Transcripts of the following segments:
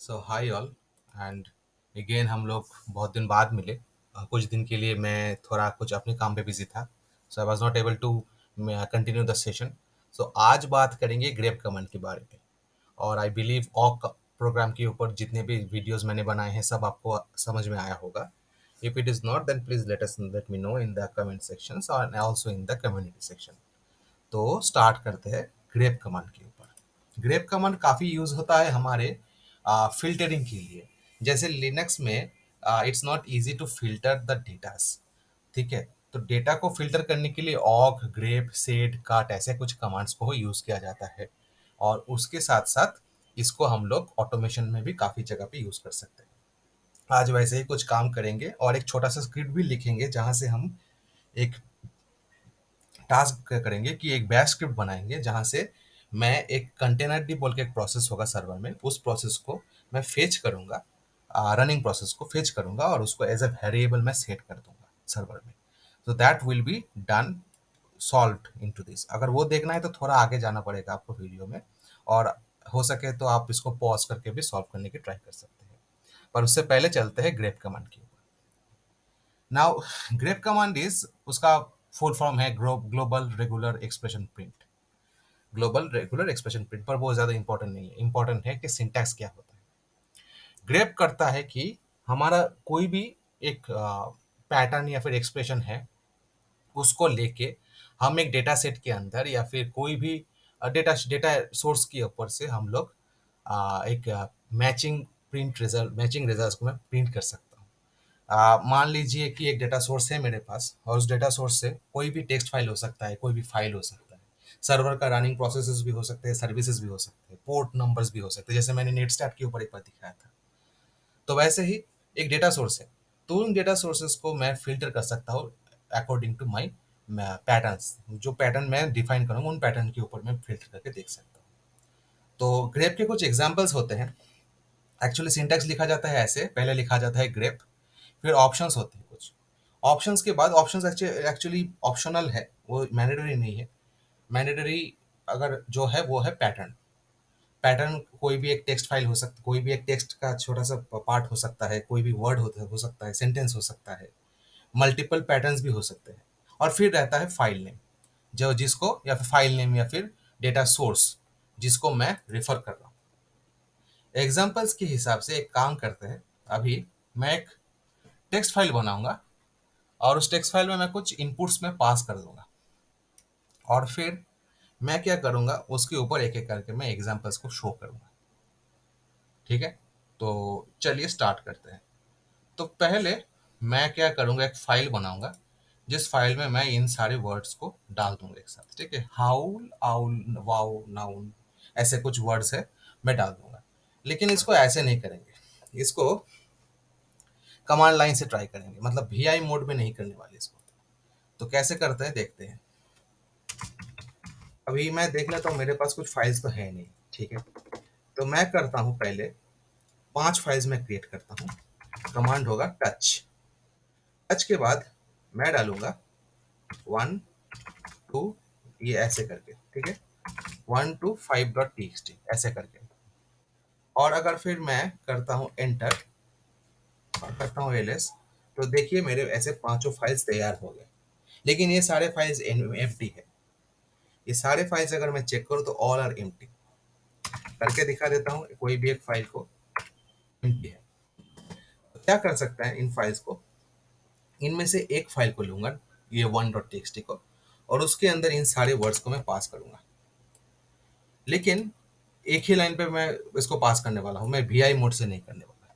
So hi all and again हम लोग बहुत दिन बाद मिले। कुछ दिन के लिए मैं थोड़ा कुछ अपने काम पे बिजी था, so I was not able to continue the session. So आज बात करेंगे ग्रेप कमांड के बारे में। और आई बिलीव ऑक प्रोग्राम के ऊपर जितने भी वीडियोस मैंने बनाए हैं सब आपको समझ में आया होगा। If it is not then please let me know in the comment sections और also in the community section. तो स्टार्ट करते हैं ग्रेप कमांड के ऊपर। ग्रेप कमांड काफ़ी यूज़ होता है हमारे फिल्टरिंग के लिए। जैसे लिनक्स में it's not easy to filter the datas. ठीक है, तो डेटा को फिल्टर करने के लिए ऑक, ग्रेप, सेड, काट ऐसे कुछ कमांड्स को यूज़ किया जाता है। और उसके साथ साथ इसको हम लोग ऑटोमेशन में भी काफ़ी जगह पे यूज़ कर सकते हैं। आज वैसे ही कुछ काम करेंगे और एक छोटा सा स्क्रिप्ट भी लिखेंगे जहाँ से हम एक टास्क करेंगे कि एक बैश स्क्रिप्ट बनाएंगे जहाँ से मैं एक कंटेनर डी बोल के एक प्रोसेस होगा सर्वर में, उस प्रोसेस को मैं फेच करूंगा, रनिंग प्रोसेस को फेच करूंगा और उसको एज अ वेरिएबल मैं सेट कर दूंगा सर्वर में। तो that will be done solve into this. अगर वो देखना है तो थोड़ा आगे जाना पड़ेगा आपको वीडियो में, और हो सके तो आप इसको पॉज करके भी सॉल्व करने की ट्राई कर सकते हैं। पर उससे पहले चलते हैं ग्रेप कमांड की। नाउ ग्रेप कमांड इज उसका फुल फॉर्म है global regular expression print. Global regular expression print पर बहुत ज़्यादा इंपॉर्टेंट नहीं है, इंपॉर्टेंट है कि सिंटैक्स क्या होता है। ग्रेप करता है कि हमारा कोई भी एक पैटर्न या फिर एक्सप्रेशन है, उसको लेके हम एक डेटा सेट के अंदर या फिर कोई भी डेटा डेटा सोर्स के ऊपर से हम लोग एक मैचिंग मैचिंग रिजल्ट को मैं प्रिंट कर सकता हूँ। मान लीजिए कि एक डेटा सोर्स है मेरे पास और उस डेटा सोर्स से कोई भी टेक्स्ट फाइल हो सकता है, कोई भी फाइल हो सकता है, सर्वर का रनिंग प्रोसेसेस भी हो सकते हैं, सर्विसेज भी हो सकते हैं, पोर्ट नंबर्स भी हो सकते हैं, जैसे मैंने नेट स्टार्ट के ऊपर एक बार दिखाया था। तो वैसे ही एक डेटा सोर्स है, तो उन डेटा सोर्सेज को मैं फिल्टर कर सकता हूँ अकॉर्डिंग टू माई पैटर्न्स। जो पैटर्न मैं डिफाइन करूँगा उन पैटर्न के ऊपर मैं फिल्टर करके देख सकता हूँ। तो ग्रेप के कुछ एग्जाम्पल्स होते हैं। एक्चुअली सिंटैक्स लिखा जाता है ऐसे, पहले लिखा जाता है ग्रेप, फिर ऑप्शंस होते हैं कुछ। ऑप्शंस के बाद ऑप्शंस एक्चुअली ऑप्शनल है, वो मैंडेटरी नहीं है। मैंडेटरी अगर जो है वो है पैटर्न। पैटर्न कोई भी एक टेक्स्ट फाइल हो सकता, कोई भी एक टेक्स्ट का छोटा सा पार्ट हो सकता है, कोई भी वर्ड हो सकता है, सेंटेंस हो सकता है, मल्टीपल पैटर्न्स भी हो सकते हैं। और फिर रहता है फाइल नेम, जो जिसको या फिर फाइल नेम या फिर डेटा सोर्स जिसको मैं रेफर कर रहा हूँ। एग्जाम्पल्स के हिसाब से एक काम करते हैं। अभी मैं एक टेक्स्ट फाइल बनाऊंगा और उस टेक्स्ट फाइल में मैं कुछ इनपुट्स में पास कर दूंगा, और फिर मैं क्या करूंगा उसके ऊपर एक एक करके मैं एग्जाम्पल्स को शो करूंगा। ठीक है, तो चलिए स्टार्ट करते हैं। तो पहले मैं क्या करूंगा, एक फाइल बनाऊंगा जिस फाइल में मैं इन सारे वर्ड्स को डाल दूंगा एक साथ। ठीक है, हाउल, आउल, वाउ, नाउन, ऐसे कुछ वर्ड्स है, मैं डाल दूंगा। लेकिन इसको ऐसे नहीं करेंगे, इसको कमांड लाइन से ट्राई करेंगे, मतलब वीआई मोड में नहीं करने वाले इसको। तो कैसे करते हैं देखते हैं। अभी मैं देख लेता हूँ मेरे पास कुछ फाइल्स तो है नहीं। ठीक है, तो मैं करता हूँ पहले 5 फाइल्स में क्रिएट करता हूँ। कमांड होगा टच। टच के बाद मैं डालूंगा 1 2, ये ऐसे करके। ठीक है, 1 to 5.txt ऐसे करके। और अगर फिर मैं करता हूँ एंटर और करता हूँ एलएस, तो देखिए मेरे ऐसे पांचों फाइल्स तैयार हो गए। लेकिन ये सारे फाइल्स एम्प्टी है। ये सारे फाइल्स अगर मैं चेक करूँ तो ऑल आर एम्प्टी। करके दिखा देता हूँ कोई भी एक फाइल को, एम्प्टी है। तो क्या कर सकता है इन फाइल्स को, इनमें से एक फाइल को लूंगा, ये 1.txt को, और उसके अंदर इन सारे वर्ड्स को मैं पास करूंगा। लेकिन एक ही लाइन पे मैं इसको पास करने वाला हूँ, मैं वी मोड से नहीं करने वाला।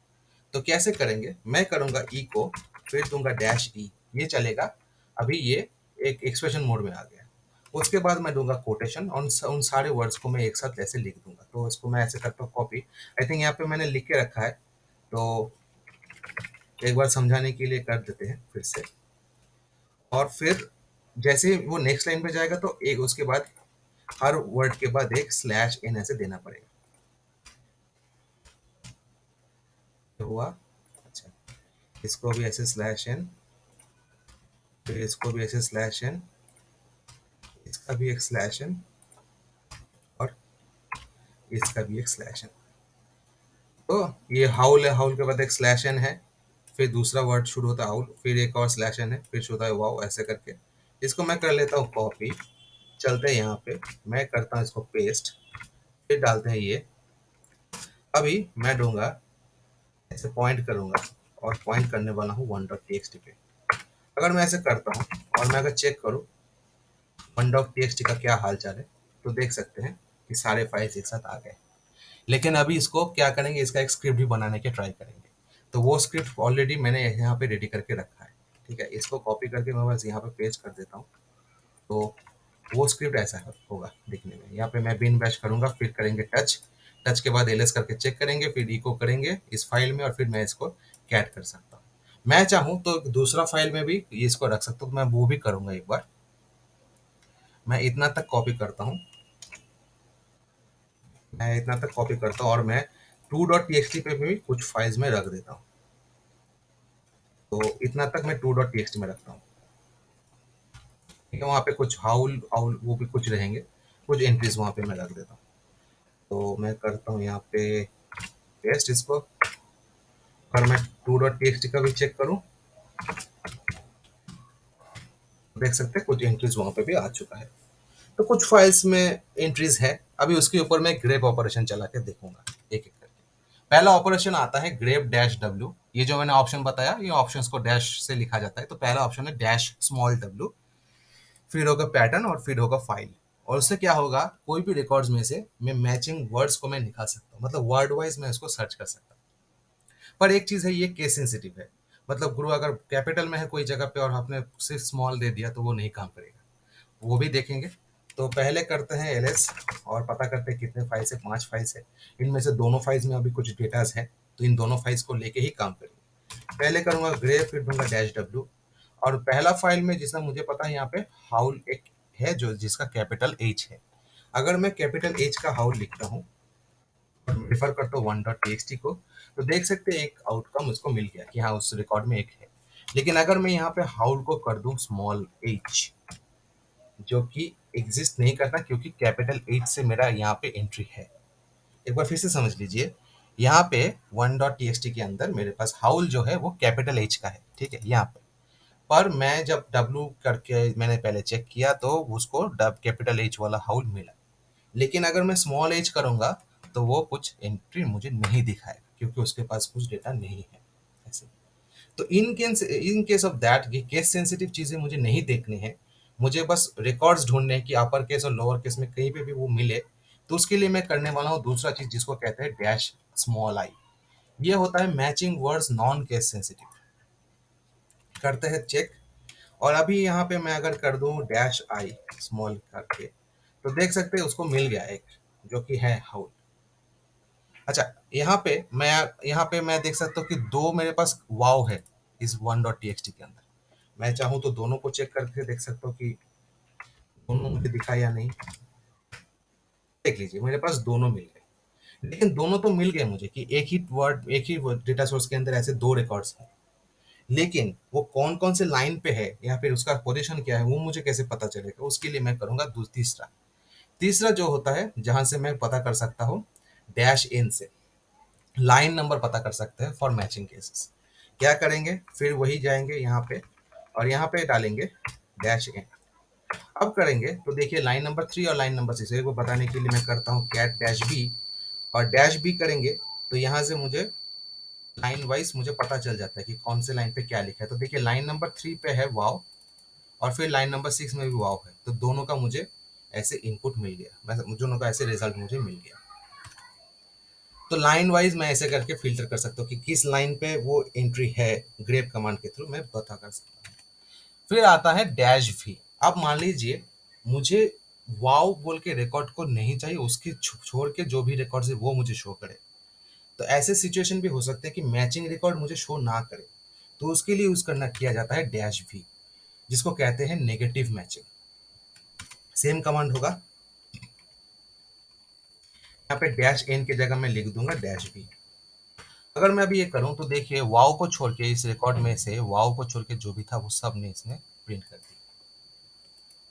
तो कैसे करेंगे, मैं करूंगा ई को, फिर दूंगा डैश ई, ये चलेगा। अभी ये एक एक्सप्रेशन मोड में आ गया। उसके बाद मैं दूंगा कोटेशन और उन सारे वर्ड्स को मैं एक साथ ऐसे लिख दूंगा। तो इसको मैं ऐसे करता हूँ कॉपी। आई थिंक यहाँ पे मैंने लिख के रखा है, तो एक बार समझाने के लिए कर देते हैं फिर से। और फिर जैसे वो नेक्स्ट लाइन पे जाएगा तो एक उसके बाद हर वर्ड के बाद एक स्लैश एन ऐसे देना पड़ेगा। तो हुआ। अच्छा, इसको भी ऐसे स्लैश एन, फिर इसको भी ऐसे स्लैश एन, इसका भी एक स्लैश एन, और इसका भी एक स्लैश एन। तो ये हाउल है, हाउल के बाद एक स्लैश एन है, फिर दूसरा वर्ड शुरू होता है हाउल, फिर एक और स्लैश एन है, फिर शुरू होता है वाओ, ऐसे करके इसको मैं कर लेता हूँ कॉपी। चलते हैं यहाँ पे, मैं करता हूँ इसको पेस्ट, फिर डालते हैं ये। अभी मैं दूंगा ऐसे पॉइंट करूंगा और पॉइंट करने वाला हूँ 1.txt पे। अगर मैं ऐसे करता हूँ और मैं अगर चेक करूँ 1.txt का क्या हाल चाल है, तो देख सकते हैं कि सारे फाइल्स एक साथ आ गए। लेकिन अभी इसको क्या करेंगे, इसका एक स्क्रिप्ट भी बनाने के ट्राई करेंगे। तो वो स्क्रिप्ट ऑलरेडी मैंने यहाँ पे रेडी करके रखा है। ठीक है, इसको कॉपी करके मैं बस यहाँ पे पेस्ट कर देता हूँ। तो वो स्क्रिप्ट ऐसा होगा दिखने में। यहाँ पे मैं बिन बैश करूंगा, फिर करेंगे टच, टच के बाद एलएस करके चेक करेंगे, फिर इको करेंगे इस फाइल में, और फिर मैं इसको कैट कर सकता हूँ। मैं चाहूँ तो दूसरा फाइल में भी इसको रख सकता हूँ, मैं वो भी करूंगा एक बार। मैं इतना तक कॉपी करता हूँ, मैं इतना तक कॉपी करता हूँ और मैं 2.txt पे भी कुछ फाइल्स में रख देता हूँ। तो इतना तक मैं 2.txt में रखता हूँ। ठीक है, वहाँ पे कुछ हाउल हाउल वो भी कुछ रहेंगे, कुछ एंट्रीज वहाँ पे मैं रख देता हूँ। तो मैं करता हूँ यहाँ पे पेस्ट इसको, और मैं 2.txt का भी चेक करूँ, देख सकते हैं कुछ एंट्रीज वहाँ पे भी आ चुका है। तो कुछ फाइल्स में एंट्रीज है। अभी उसके ऊपर मैं ग्रेप ऑपरेशन चला के देखूंगा एक एक करके। पहला ऑपरेशन आता है ग्रेप डैश डब्ल्यू। ये जो मैंने ऑप्शन बताया, ये ऑप्शंस को डैश से लिखा जाता है। तो पहला ऑप्शन है डैश स्मॉल डब्ल्यू, फिर होगा पैटर्न और फिर होगा फाइल। और उससे क्या होगा, कोई भी रिकॉर्ड्स में से मैं मैचिंग वर्ड्स को मैं निकाल सकता हूँ, मतलब वर्ड वाइज मैं उसको सर्च कर सकता हूँ। पर एक चीज है, ये केस सेंसिटिव है। मतलब गुरु अगर कैपिटल में है कोई जगह पे और आपने सिर्फ स्मॉल दे दिया तो वो नहीं काम करेगा, वो भी देखेंगे। तो पहले करते हैं एलएस और पता करते हैं कितने फाइल्स है, 5 फाइल्स है। इनमें से दोनों फाइल्स में अभी कुछ डेटाज है, तो इन दोनों फाइल्स को लेके ही काम करेंगे। पहले करूंगा ग्रे, फिर दूंगा डैश डब्ल्यू। और पहला फाइल में जिसका मुझे पता है, यहाँ पे हाउल एक है जो जिसका कैपिटल एच है। अगर मैं कैपिटल एच का हाउल लिखता हूँ, रेफर करता हूँ 1.txt को, तो देख सकते हैं एक आउटकम उसको मिल गया कि हाँ उस रिकॉर्ड में एक है। लेकिन अगर मैं यहाँ पे हाउल को कर दूं स्मॉल एच, जो कि एग्जिस्ट नहीं करता क्योंकि कैपिटल एच से मेरा यहाँ पे एंट्री है। एक बार फिर से समझ लीजिए, यहाँ पे 1.txt के अंदर मेरे पास हाउल जो है वो कैपिटल एच का है। ठीक है, यहाँ पे पर मैं जब डब्ल्यू करके मैंने पहले चेक किया तो उसको डब कैपिटल एच वाला हाउल मिला। लेकिन अगर मैं स्मॉल एच करूंगा तो वो कुछ एंट्री मुझे नहीं दिखाएगा क्योंकि उसके पास कुछ डेटा नहीं है ऐसे। तो इन केस ऑफ दैट, ये केस सेंसिटिव चीजें मुझे नहीं देखनी है। मुझे बस रिकॉर्ड्स ढूंढने हैं कि अपर केस और लोअर केस में कहीं पे भी वो मिले। तो उसके लिए मैं करने वाला हूँ दूसरा चीज जिसको कहते हैं डैश स्मॉल आई। ये होता है matching words non case sensitive. करते हैं चेक। और अभी यहाँ पे मैं अगर कर दूं डैश आई स्मॉल करके, तो देख सकते हैं उसको मिल गया एक, जो कि है हाउल। अच्छा, यहाँ पे मैं देख सकता हूँ कि दो मेरे पास वाव है इस 1.txt के अंदर। मैं चाहूँ तो दोनों को चेक करके देख सकता हूँ कि दोनों मुझे दिखा या नहीं। देख लीजिए मेरे पास दोनों मिल गए। लेकिन दोनों तो मिल गए मुझे कि एक ही डेटा सोर्स के अंदर ऐसे दो रिकॉर्ड्स हैं। लेकिन वो कौन कौन से लाइन पे है या फिर उसका पोजीशन क्या है वो मुझे कैसे पता चलेगा, उसके लिए मैं करूंगा तीसरा। तीसरा जो होता है जहां से मैं पता कर सकता हूँ डैश इन से लाइन नंबर पता कर सकते हैं फॉर मैचिंग केसेस। क्या करेंगे, फिर वही जाएंगे यहाँ पे और यहाँ पे डालेंगे डैश इन। अब करेंगे तो देखिए लाइन नंबर 3 और लाइन नंबर 6 को बताने के लिए मैं करता हूँ कैट डैश बी। और डैश बी करेंगे तो यहाँ से मुझे लाइन वाइज मुझे पता चल जाता है कि कौन से लाइन पे क्या लिखा है। तो देखिए लाइन नंबर 3 पे है वाव, और फिर लाइन नंबर 6 में भी वाव है। तो दोनों का मुझे ऐसे इनपुट मिल गया, दोनों का ऐसे रिजल्ट मुझे मिल गया। तो लाइन वाइज मैं ऐसे करके फिल्टर कर सकता हूँ कि किस लाइन पे वो एंट्री है, ग्रेप कमांड के थ्रू मैं बता कर सकता हूँ। फिर आता है डैश भी। अब मान लीजिए मुझे वाव बोल के रिकॉर्ड को नहीं चाहिए, उसके छोड़ के जो भी रिकॉर्ड है वो मुझे शो करे। तो ऐसे सिचुएशन भी हो सकते हैं कि मैचिंग रिकॉर्ड मुझे शो ना करे। तो उसके लिए यूज करना किया जाता है डैश भी, जिसको कहते हैं नेगेटिव मैचिंग। सेम कमांड होगा, यहाँ पे डैश एन की जगह मैं लिख दूंगा डैश बी। अगर मैं अभी ये करूं तो देखिए वाव को छोड़ के इस रिकॉर्ड में से वाव को छोड़ के जो भी था वो सब ने इसने प्रिंट कर दिया।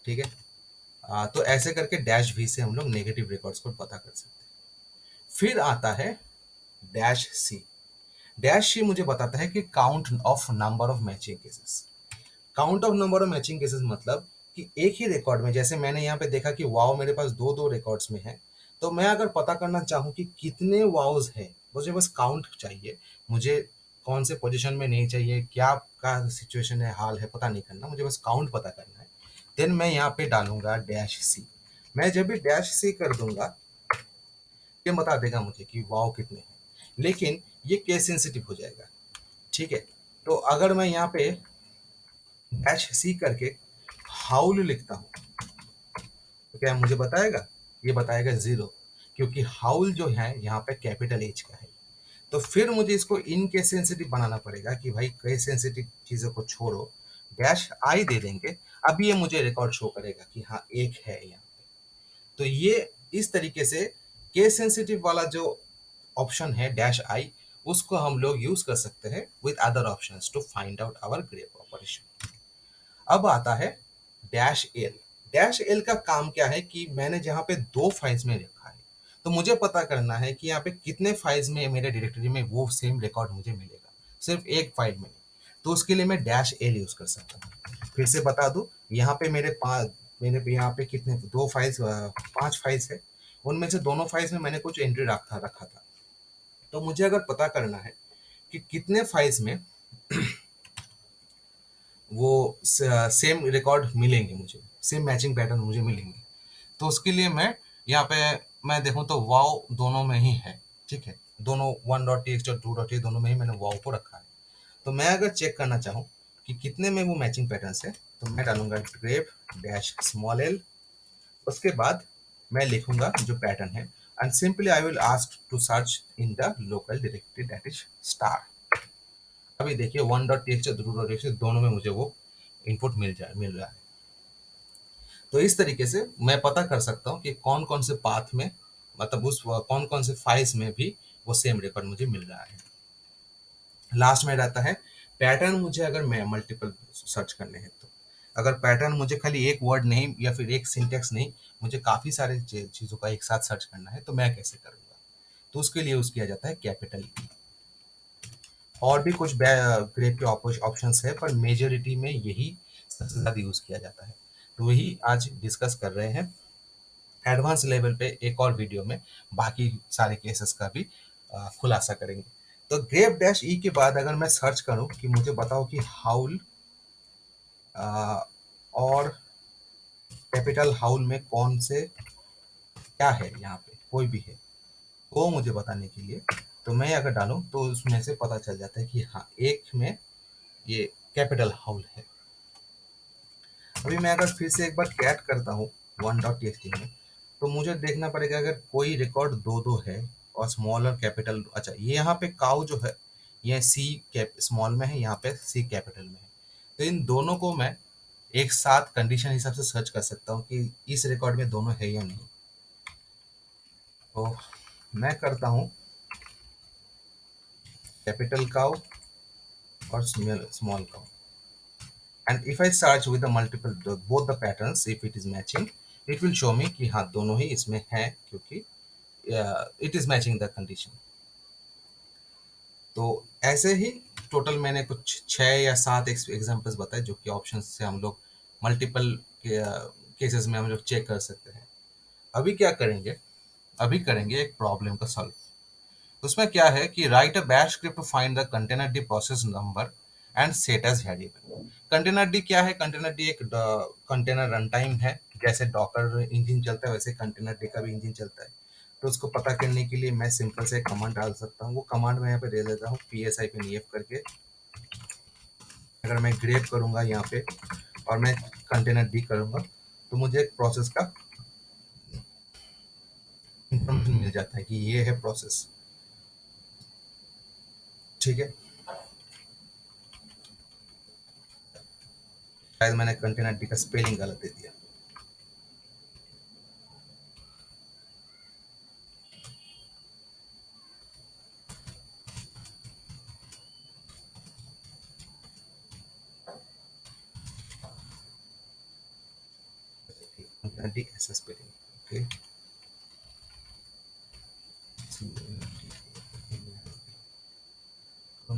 ठीक है, तो ऐसे करके डैश भी से हम लोग नेगेटिव रिकॉर्ड्स को पता कर सकते हैं। फिर आता है डैश सी। डैश सी मुझे बताता है कि count of number of matching cases. Count of number of matching cases मतलब कि एक ही रिकॉर्ड में, जैसे मैंने यहाँ पे देखा कि वाव मेरे पास दो दो रिकॉर्ड्स में है, तो मैं अगर पता करना चाहूँ कि कितने वाव्स है, मुझे बस काउंट चाहिए। मुझे कौन से पोजीशन में नहीं चाहिए, क्या का सिचुएशन है, हाल है, पता नहीं करना, मुझे बस काउंट पता करना है। देन मैं यहाँ पे डालूंगा डैश सी। मैं जब भी डैश सी कर दूंगा, ये बता देगा मुझे कि वाव कितने हैं, लेकिन ये केस सेंसिटिव हो जाएगा। ठीक है, तो अगर मैं यहाँ पे डैश सी करके हाउल लिखता हूँ, तो क्या मुझे बताएगा? ये बताएगा जीरो, क्योंकि हाउल जो है यहाँ पे कैपिटल एच का है। तो फिर मुझे इसको इन केस सेंसिटिव बनाना पड़ेगा कि भाई केस सेंसिटिव चीजों को छोड़ो, डैश आई दे देंगे। अब ये मुझे रिकॉर्ड शो करेगा कि हाँ एक है यहाँ पे। तो ये इस तरीके से केस सेंसिटिव वाला जो ऑप्शन है डैश आई, उसको हम लोग यूज कर सकते हैं with other options to find out our grep operation. अब आता है डैश एल। डैश एल का काम क्या है कि मैंने जहां पे दो फाइल्स में रखा है, तो मुझे पता करना है कि यहाँ पे कितने फाइल्स में मेरे डायरेक्टरी में वो सेम रिकॉर्ड मुझे मिलेगा, सिर्फ एक फाइल में नहीं। तो उसके लिए मैं डैश एल यूज कर सकता हूँ। फिर से बता दूं, यहाँ पे मेरे यहाँ पे कितने दो फाइल्स, पांच फाइल्स है। उनमें से दोनों फाइल्स में मैंने कुछ एंट्री रखा रखा था। तो मुझे अगर पता करना है कि कितने फाइल्स में वो सेम रिकॉर्ड मिलेंगे, मुझे सेम मैचिंग पैटर्न मुझे मिलेंगे, तो उसके लिए मैं यहाँ पे मैं देखूँ तो वाव दोनों में ही है। ठीक है, दोनों वन डॉट टी एक्स और टू डॉट टी दोनों में ही मैंने वाव को रखा है। तो मैं अगर चेक करना चाहूँ कि कितने में वो मैचिंग पैटर्न है, तो मैं डालूंगा ग्रेप डैश स्मॉल एल। उसके बाद मैं लिखूंगा जो पैटर्न है, and simply I will ask to search in the local directory that is star. अभी देखिए वन डॉट टी एक्स और टू डॉट टी दोनों में मुझे वो इनपुट मिल रहा है। तो इस तरीके से मैं पता कर सकता हूँ कि कौन कौन से पाथ में, मतलब उस कौन कौन से फाइल्स में भी वो सेम रिकॉर्ड मुझे मिल रहा है। लास्ट में रहता है पैटर्न। मुझे अगर मैं मल्टीपल सर्च करने हैं, तो अगर पैटर्न मुझे खाली एक वर्ड नहीं या फिर एक सिंटेक्स नहीं, मुझे काफी सारे चीजों का एक साथ सर्च करना है, तो मैं कैसे करूंगा? तो उसके लिए यूज किया जाता है कैपिटल ई। और भी कुछ ग्रेप के ऑप्शंस है, पर मेजोरिटी में यही सबसे ज्यादा यूज किया जाता है। तो वही आज डिस्कस कर रहे हैं। एडवांस लेवल पे एक और वीडियो में बाकी सारे केसेस का भी खुलासा करेंगे। तो ग्रेप डैश ई के बाद अगर मैं सर्च करूं कि मुझे बताओ कि हाउल और कैपिटल हाउल में कौन से क्या है, यहाँ पे कोई भी है, वो मुझे बताने के लिए, तो मैं अगर डालूं तो उसमें से पता चल जाता है कि हाँ एक में ये कैपिटल हाउल है। अभी मैं अगर फिर से एक बार कैट करता हूँ वन डॉट टी में, तो मुझे देखना पड़ेगा अगर कोई रिकॉर्ड दो दो है और स्मॉल और कैपिटल, अच्छा ये यहाँ पे काउ जो है ये सी कैप स्मॉल में है, यहाँ पे सी कैपिटल में है। तो इन दोनों को मैं एक साथ कंडीशन हिसाब से सर्च कर सकता हूँ कि इस रिकॉर्ड में दोनों है या नहीं। तो मैं करता हूँ कैपिटल काउ और small cow, and if I search with the multiple both the patterns, if it is matching, it will show me कि हाँ दोनों ही इसमें है, क्योंकि it is matching the condition। तो ऐसे ही टोटल मैंने कुछ 6 या 7 एग्जांपल्स बताए, जो कि ऑप्शन से हम लोग मल्टीपल केसेस में हम लोग चेक कर सकते हैं। अभी क्या करेंगे, अभी करेंगे एक प्रॉब्लम का सॉल्व। उसमें क्या है कि write a bash script to find the containerd process number and set as variable. Containerd क्या है? कंटेनर डी एक कंटेनर रन टाइम है। जैसे डॉकर इंजन चलता है वैसे कंटेनर डी का भी इंजन चलता है। तो उसको पता करने के लिए मैं सिंपल से कमांड डाल सकता हूँ। वो कमांड मैं यहाँ पे दे देता हूँ ps-ef करके। अगर मैं ग्रेप करूंगा यहाँ पे और मैं कंटेनर डी करूंगा, तो मुझे एक प्रोसेस का इंफॉर्मेशन मिल जाता है कि ये है प्रोसेस। ठीक है, शायद मैंने कंटेनर डी का स्पेलिंग गलत दे दिया। कंटेनर डी ऐसा स्पेलिंग, ओके।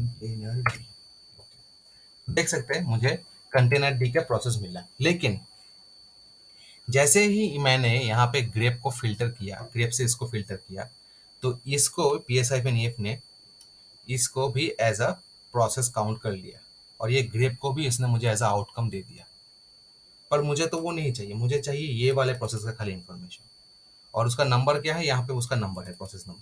कंटेनर डी, देख सकते हैं मुझे कंटेनर डी का प्रोसेस मिला, लेकिन जैसे ही मैंने यहाँ पे ग्रेप को फिल्टर किया, ग्रेप से इसको फिल्टर किया, तो इसको PSEF ने इसको भी एज अ प्रोसेस काउंट कर लिया और ये ग्रेप को भी इसने मुझे एज अ आउटकम दे दिया। पर मुझे तो वो नहीं चाहिए, मुझे चाहिए ये वाले प्रोसेस का खाली इन्फॉर्मेशन, और उसका नंबर क्या है, यहाँ पे उसका नंबर है, प्रोसेस नंबर।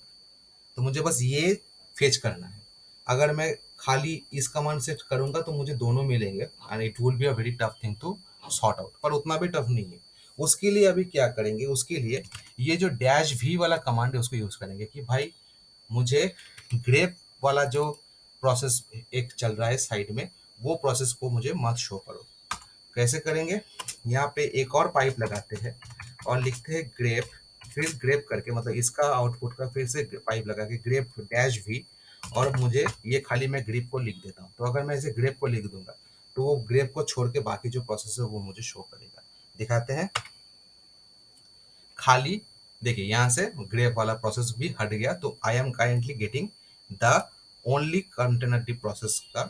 तो मुझे बस ये फेच करना है। अगर मैं खाली इस कमांड से करूंगा तो मुझे दोनों मिलेंगे and it will be a very tough thing to sort out, पर उतना भी टफ नहीं है। उसके लिए अभी क्या करेंगे, उसके लिए ये जो -v वाला कमांड है उसको यूज करेंगे कि भाई मुझे ग्रेप वाला जो प्रोसेस एक चल रहा है साइड में, वो प्रोसेस को मुझे मत शो करो। कैसे करेंगे, यहाँ पे एक और पाइप लगाते हैं और लिखते हैं ग्रेप, फिर ग्रेप करके मतलब इसका आउटपुट का फिर से पाइप लगा के ग्रेप -v, और मुझे ये खाली मैं ग्रेप को लिख देता हूँ। तो अगर मैं इसे ग्रेप को लिख दूंगा तो वो ग्रेप को छोड़ के बाकी जो प्रोसेस है वो मुझे शो करेगा। दिखाते हैं खाली, देखिए यहाँ से ग्रेप वाला प्रोसेस भी हट गया, तो I am kindly getting the only container process का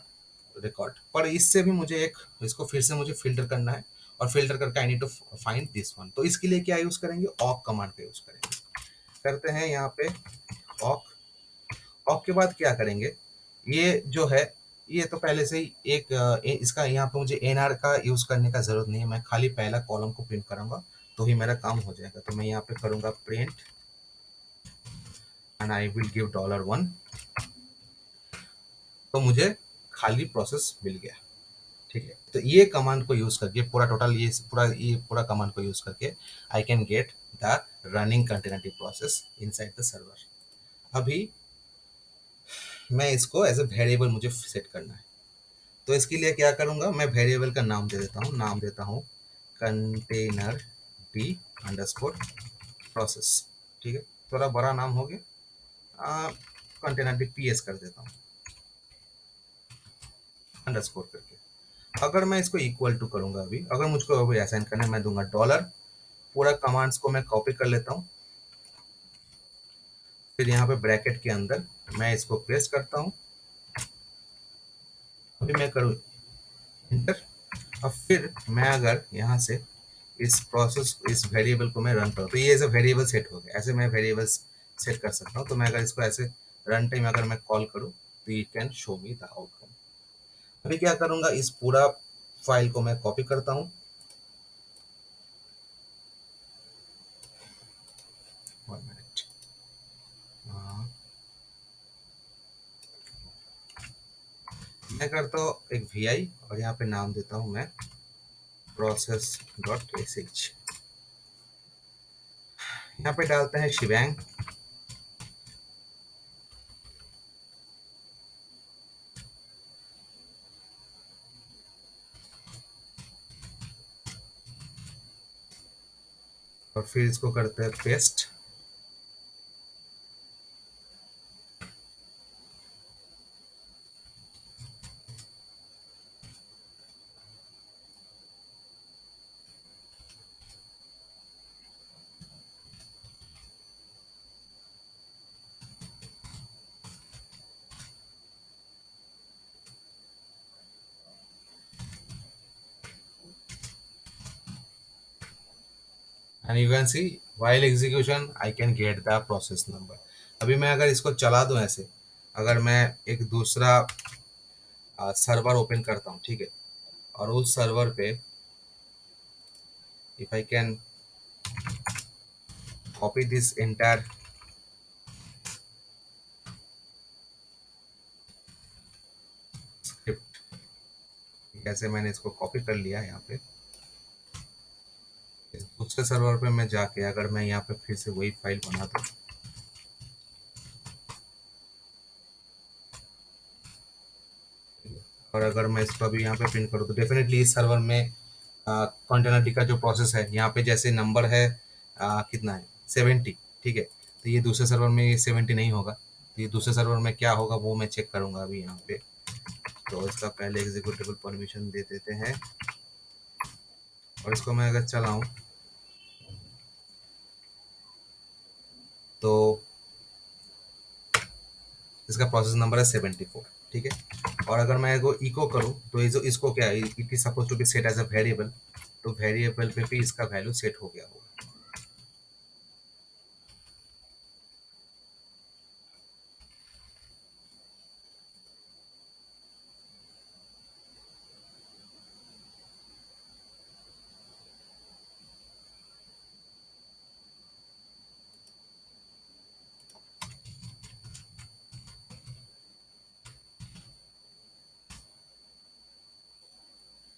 रिकॉर्ड। पर इससे भी मुझे एक, इसको फिर से मुझे फिल्टर करना है और फिल्टर करके I need to find this one. तो इसके लिए क्या यूज करेंगे, ऑक कमांड का यूज करेंगे। करते हैं यहाँ पे ऑक। ऑक के बाद क्या करेंगे, ये जो है ये तो पहले से ही एक इसका यहाँ पे मुझे एनआर का यूज करने का जरूरत नहीं है, मैं खाली पहला कॉलम को प्रिंट करूंगा तो ही मेरा काम हो जाएगा। तो मैं यहाँ पे करूंगा print and I will give $1, तो मुझे खाली प्रोसेस मिल गया। ठीक है, तो ये कमांड को यूज करके पूरा टोटल ये पूरा कमांड को यूज करके I can get the running container process inside the server. अभी मैं इसको एज ए वेरिएबल मुझे सेट करना है, तो इसके लिए क्या करूंगा, मैं वेरिएबल का नाम दे देता हूँ, नाम देता हूँ कंटेनर डी अंडरस्कोर प्रोसेस। ठीक है, थोड़ा बड़ा नाम हो गया, कंटेनर डी PS कर देता हूँ अंडरस्कोर करके। अगर मैं इसको इक्वल टू करूंगा, अभी अगर मुझको अभी असाइन करना है, मैं दूंगा $, पूरा कमांड्स को मैं कॉपी कर लेता हूँ, फिर यहाँ पे ब्रैकेट के अंदर मैं इसको प्रेस करता हूँ, अभी मैं करूँ इंटर। अब फिर मैं अगर यहाँ से इस प्रोसेस, इस वेरिएबल को मैं रन करूँ तो ये एज अ वेरिएबल सेट हो गया। ऐसे मैं वेरिएबल्स सेट कर सकता हूँ। तो मैं अगर इसको ऐसे रन टाइम अगर मैं कॉल करूँ तो ये can show me the outcome. अभी क्या करूँगा, इस पूरा फाइल को मैं कॉपी करता हूँ, वन मिनट, मैं करता हूँ एक VI और यहाँ पे नाम देता हूँ मैं process.sh। यहाँ पे डालते हैं शिवैंग, और फिर इसको करते हैं paste. And you can see while execution I can get the process number. अभी मैं अगर इसको चला दूं ऐसे, अगर मैं एक दूसरा सर्वर ओपन करता हूँ, ठीक है, और उस सर्वर पे if I can copy this entire script, कैसे मैंने इसको कॉपी कर लिया यहाँ पे, दूसरे सर्वर पे मैं जाके अगर मैं यहाँ पे फिर से वही फाइल बना दूँ, और अगर मैं इसको अभी यहाँ पे प्रिंट करूँ तो डेफिनेटली इस सर्वर में कंटेनर का जो प्रोसेस है, यहाँ पे जैसे नंबर है कितना है 70, ठीक है, तो ये दूसरे सर्वर में 70 नहीं होगा, तो ये दूसरे सर्वर में क्या होगा वो मैं चेक करूँगा अभी यहाँ पे। तो इसका पहले एग्जीक्यूटेबल परमिशन दे देते हैं, और इसको मैं अगर चलाऊँ तो इसका प्रोसेस नंबर है 74। ठीक है। और अगर मैं इसको इको करूँ तो ये जो इसको क्या है, it is suppose to be set as a variable, तो वेरिएबल पे भी इसका वैल्यू सेट हो गया होगा।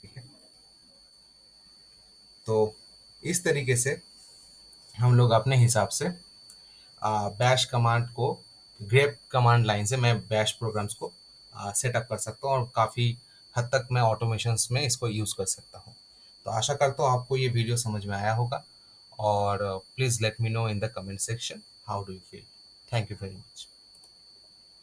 ठीक है। तो इस तरीके से हम लोग अपने हिसाब से बैश कमांड को, ग्रेप कमांड लाइन से मैं बैश प्रोग्राम्स को सेटअप कर सकता हूँ, और काफ़ी हद तक मैं ऑटोमेशंस में इसको यूज़ कर सकता हूँ। तो आशा करता हूँ आपको ये वीडियो समझ में आया होगा, और please let me know in the comment section how do you feel. Thank you very much.